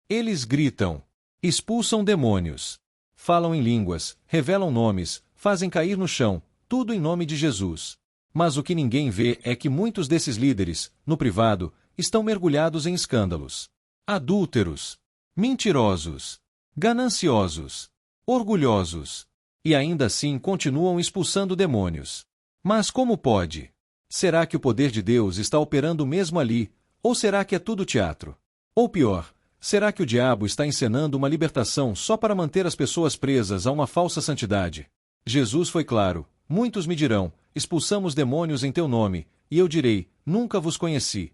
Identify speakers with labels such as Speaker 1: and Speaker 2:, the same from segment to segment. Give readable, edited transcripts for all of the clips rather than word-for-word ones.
Speaker 1: Eles gritam, expulsam demônios, falam em línguas, revelam nomes, fazem cair no chão, tudo em nome de Jesus. Mas o que ninguém vê é que muitos desses líderes, no privado, estão mergulhados em escândalos. Adúlteros, mentirosos, gananciosos, orgulhosos. E ainda assim continuam expulsando demônios. Mas como pode? Será que o poder de Deus está operando mesmo ali, ou será que é tudo teatro? Ou pior, será que o diabo está encenando uma libertação só para manter as pessoas presas a uma falsa santidade? Jesus foi claro: muitos me dirão, expulsamos demônios em teu nome, e eu direi, nunca vos conheci.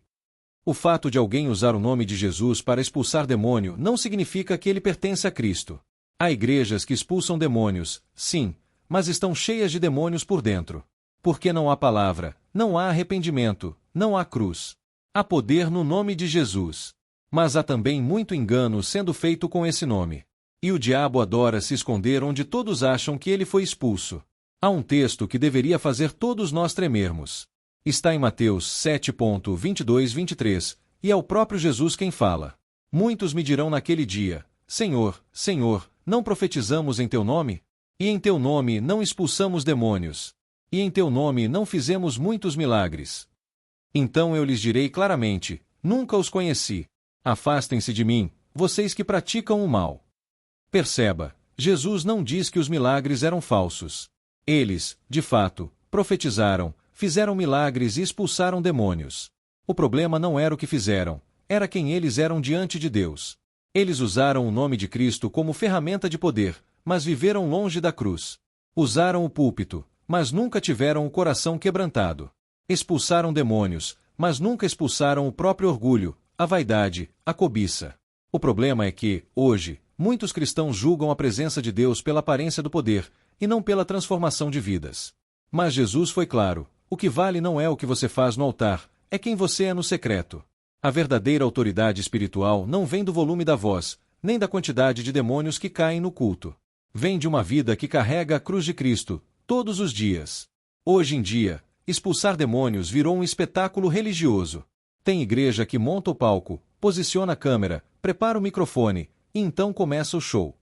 Speaker 1: O fato de alguém usar o nome de Jesus para expulsar demônio não significa que ele pertence a Cristo. Há igrejas que expulsam demônios, sim, mas estão cheias de demônios por dentro. Porque não há palavra, não há arrependimento, não há cruz. Há poder no nome de Jesus. Mas há também muito engano sendo feito com esse nome. E o diabo adora se esconder onde todos acham que ele foi expulso. Há um texto que deveria fazer todos nós tremermos. Está em Mateus 7:22-23, e é o próprio Jesus quem fala. Muitos me dirão naquele dia: Senhor, Senhor, não profetizamos em teu nome? E em teu nome não expulsamos demônios? E em teu nome não fizemos muitos milagres? Então eu lhes direi claramente: nunca os conheci. Afastem-se de mim, vocês que praticam o mal. Perceba, Jesus não diz que os milagres eram falsos. Eles, de fato, profetizaram, fizeram milagres e expulsaram demônios. O problema não era o que fizeram, era quem eles eram diante de Deus. Eles usaram o nome de Cristo como ferramenta de poder, mas viveram longe da cruz. Usaram o púlpito, mas nunca tiveram o coração quebrantado. Expulsaram demônios, mas nunca expulsaram o próprio orgulho, a vaidade, a cobiça. O problema é que, hoje, muitos cristãos julgam a presença de Deus pela aparência do poder, e não pela transformação de vidas. Mas Jesus foi claro: o que vale não é o que você faz no altar, é quem você é no secreto. A verdadeira autoridade espiritual não vem do volume da voz, nem da quantidade de demônios que caem no culto. Vem de uma vida que carrega a cruz de Cristo, todos os dias. Hoje em dia, expulsar demônios virou um espetáculo religioso. Tem igreja que monta o palco, posiciona a câmera, prepara o microfone, e então começa o show.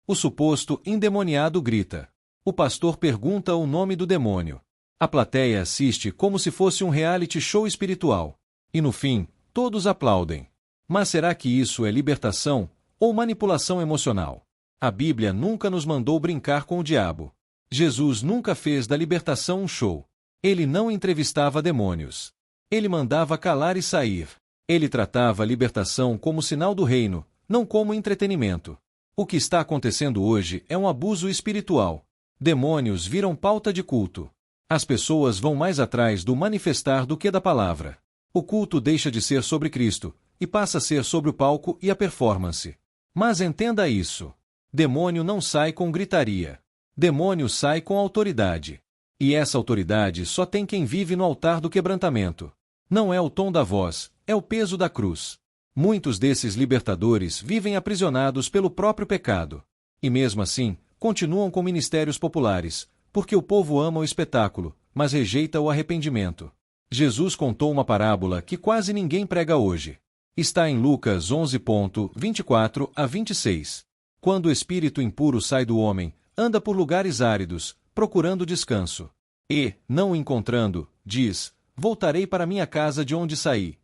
Speaker 1: O suposto endemoniado grita. O pastor pergunta o nome do demônio. A plateia assiste como se fosse um reality show espiritual. E no fim, todos aplaudem. Mas será que isso é libertação ou manipulação emocional? A Bíblia nunca nos mandou brincar com o diabo. Jesus nunca fez da libertação um show. Ele não entrevistava demônios. Ele mandava calar e sair. Ele tratava a libertação como sinal do reino, não como entretenimento. O que está acontecendo hoje é um abuso espiritual. Demônios viram pauta de culto. As pessoas vão mais atrás do manifestar do que da palavra. O culto deixa de ser sobre Cristo, e passa a ser sobre o palco e a performance. Mas entenda isso. Demônio não sai com gritaria. Demônio sai com autoridade. E essa autoridade só tem quem vive no altar do quebrantamento. Não é o tom da voz, é o peso da cruz. Muitos desses libertadores vivem aprisionados pelo próprio pecado. E mesmo assim, continuam com ministérios populares, porque o povo ama o espetáculo, mas rejeita o arrependimento. Jesus contou uma parábola que quase ninguém prega hoje. Está em Lucas 11:24-26. Quando o espírito impuro sai do homem, anda por lugares áridos, procurando descanso. E, não o encontrando, diz: voltarei para minha casa de onde saí.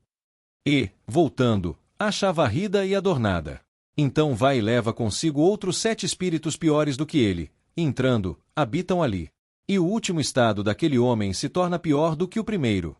Speaker 1: E, voltando, acha varrida e adornada. Então vai e leva consigo outros 7 espíritos piores do que ele, e entrando, habitam ali. E o último estado daquele homem se torna pior do que o primeiro.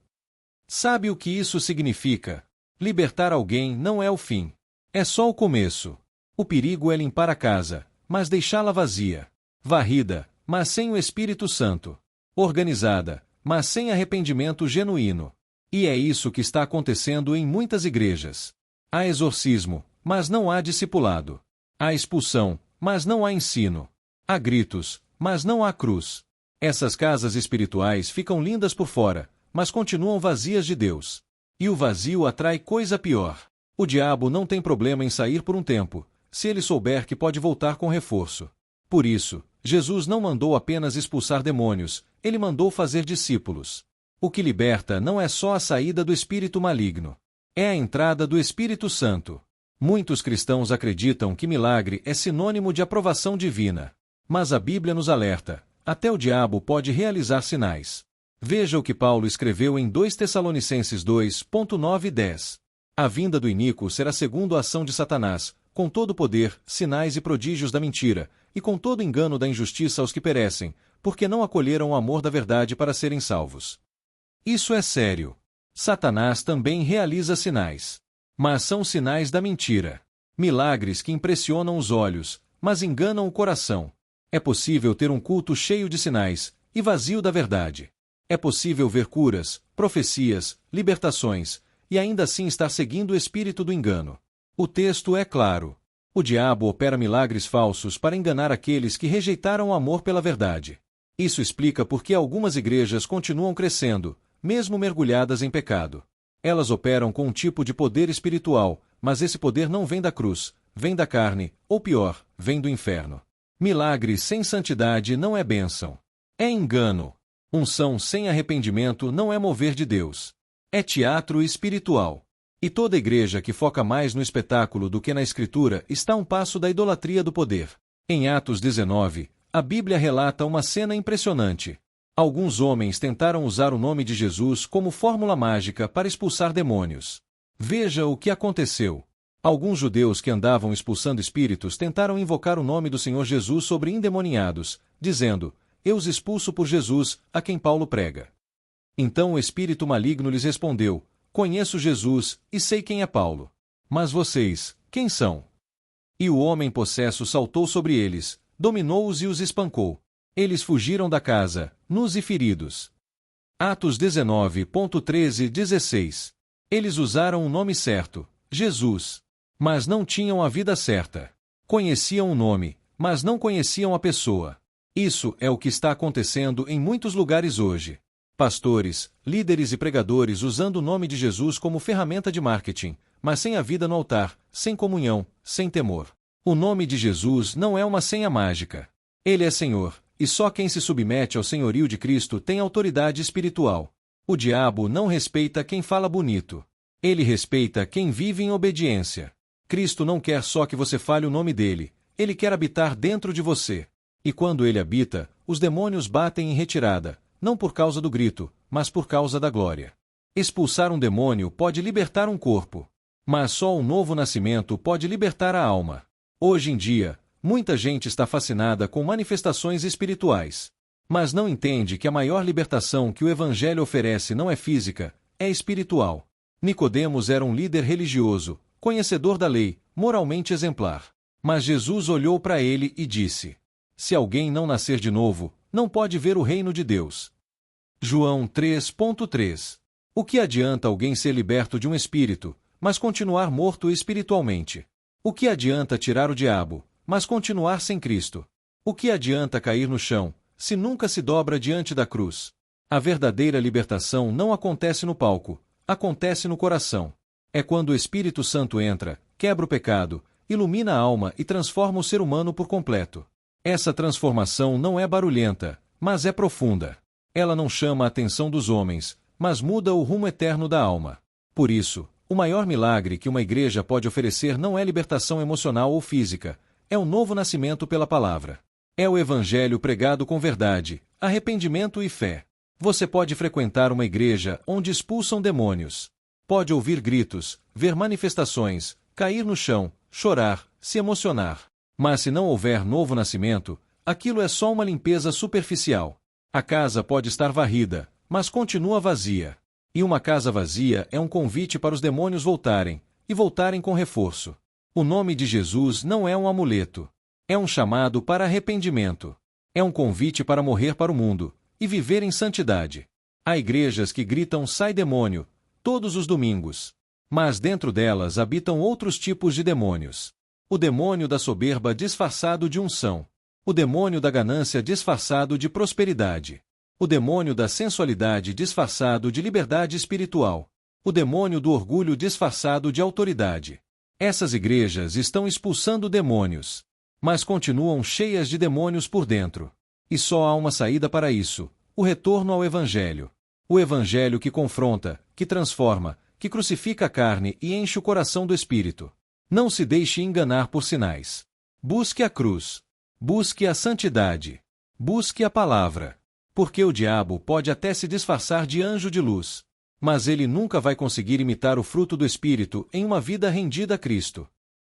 Speaker 1: Sabe o que isso significa? Libertar alguém não é o fim. É só o começo. O perigo é limpar a casa, mas deixá-la vazia. Varrida, mas sem o Espírito Santo. Organizada, mas sem arrependimento genuíno. E é isso que está acontecendo em muitas igrejas. Há exorcismo, mas não há discipulado. Há expulsão, mas não há ensino. Há gritos, mas não há cruz. Essas casas espirituais ficam lindas por fora, mas continuam vazias de Deus. E o vazio atrai coisa pior. O diabo não tem problema em sair por um tempo, se ele souber que pode voltar com reforço. Por isso, Jesus não mandou apenas expulsar demônios, ele mandou fazer discípulos. O que liberta não é só a saída do espírito maligno. É a entrada do Espírito Santo. Muitos cristãos acreditam que milagre é sinônimo de aprovação divina. Mas a Bíblia nos alerta: até o diabo pode realizar sinais. Veja o que Paulo escreveu em 2 Tessalonicenses 2:9 e 10. A vinda do iníquo será segundo a ação de Satanás, com todo o poder, sinais e prodígios da mentira, e com todo o engano da injustiça aos que perecem, porque não acolheram o amor da verdade para serem salvos. Isso é sério. Satanás também realiza sinais. Mas são sinais da mentira. Milagres que impressionam os olhos, mas enganam o coração. É possível ter um culto cheio de sinais, e vazio da verdade. É possível ver curas, profecias, libertações, e ainda assim estar seguindo o espírito do engano. O texto é claro. O diabo opera milagres falsos para enganar aqueles que rejeitaram o amor pela verdade. Isso explica por que algumas igrejas continuam crescendo, mesmo mergulhadas em pecado. Elas operam com um tipo de poder espiritual, mas esse poder não vem da cruz, vem da carne, ou pior, vem do inferno. Milagre sem santidade não é bênção. É engano. Unção sem arrependimento não é mover de Deus. É teatro espiritual. E toda igreja que foca mais no espetáculo do que na Escritura está a um passo da idolatria do poder. Em Atos 19, a Bíblia relata uma cena impressionante. Alguns homens tentaram usar o nome de Jesus como fórmula mágica para expulsar demônios. Veja o que aconteceu. Alguns judeus que andavam expulsando espíritos tentaram invocar o nome do Senhor Jesus sobre endemoniados, dizendo: "Eu os expulso por Jesus, a quem Paulo prega." Então o espírito maligno lhes respondeu: "Conheço Jesus, e sei quem é Paulo. Mas vocês, quem são?" E o homem possesso saltou sobre eles, dominou-os e os espancou. Eles fugiram da casa, nus e feridos. Atos 19:13-16. Eles usaram o nome certo, Jesus. Mas não tinham a vida certa. Conheciam o nome, mas não conheciam a pessoa. Isso é o que está acontecendo em muitos lugares hoje. Pastores, líderes e pregadores usando o nome de Jesus como ferramenta de marketing, mas sem a vida no altar, sem comunhão, sem temor. O nome de Jesus não é uma senha mágica. Ele é Senhor, e só quem se submete ao senhorio de Cristo tem autoridade espiritual. O diabo não respeita quem fala bonito. Ele respeita quem vive em obediência. Cristo não quer só que você fale o nome dele, ele quer habitar dentro de você. E quando ele habita, os demônios batem em retirada, não por causa do grito, mas por causa da glória. Expulsar um demônio pode libertar um corpo, mas só um novo nascimento pode libertar a alma. Hoje em dia, muita gente está fascinada com manifestações espirituais, mas não entende que a maior libertação que o Evangelho oferece não é física, é espiritual. Nicodemos era um líder religioso, conhecedor da lei, moralmente exemplar. Mas Jesus olhou para ele e disse: "Se alguém não nascer de novo, não pode ver o reino de Deus." João 3:3. O que adianta alguém ser liberto de um espírito, mas continuar morto espiritualmente? O que adianta tirar o diabo, mas continuar sem Cristo? O que adianta cair no chão, se nunca se dobra diante da cruz? A verdadeira libertação não acontece no palco, acontece no coração. É quando o Espírito Santo entra, quebra o pecado, ilumina a alma e transforma o ser humano por completo. Essa transformação não é barulhenta, mas é profunda. Ela não chama a atenção dos homens, mas muda o rumo eterno da alma. Por isso, o maior milagre que uma igreja pode oferecer não é libertação emocional ou física, é o novo nascimento pela palavra. É o Evangelho pregado com verdade, arrependimento e fé. Você pode frequentar uma igreja onde expulsam demônios. Pode ouvir gritos, ver manifestações, cair no chão, chorar, se emocionar. Mas se não houver novo nascimento, aquilo é só uma limpeza superficial. A casa pode estar varrida, mas continua vazia. E uma casa vazia é um convite para os demônios voltarem, e voltarem com reforço. O nome de Jesus não é um amuleto. É um chamado para arrependimento. É um convite para morrer para o mundo, e viver em santidade. Há igrejas que gritam "sai demônio", todos os domingos. Mas dentro delas habitam outros tipos de demônios. O demônio da soberba disfarçado de unção. O demônio da ganância disfarçado de prosperidade. O demônio da sensualidade disfarçado de liberdade espiritual. O demônio do orgulho disfarçado de autoridade. Essas igrejas estão expulsando demônios, mas continuam cheias de demônios por dentro. E só há uma saída para isso: o retorno ao Evangelho. O Evangelho que confronta, que transforma, que crucifica a carne e enche o coração do Espírito. Não se deixe enganar por sinais. Busque a cruz. Busque a santidade. Busque a palavra. Porque o diabo pode até se disfarçar de anjo de luz, mas ele nunca vai conseguir imitar o fruto do Espírito em uma vida rendida a Cristo.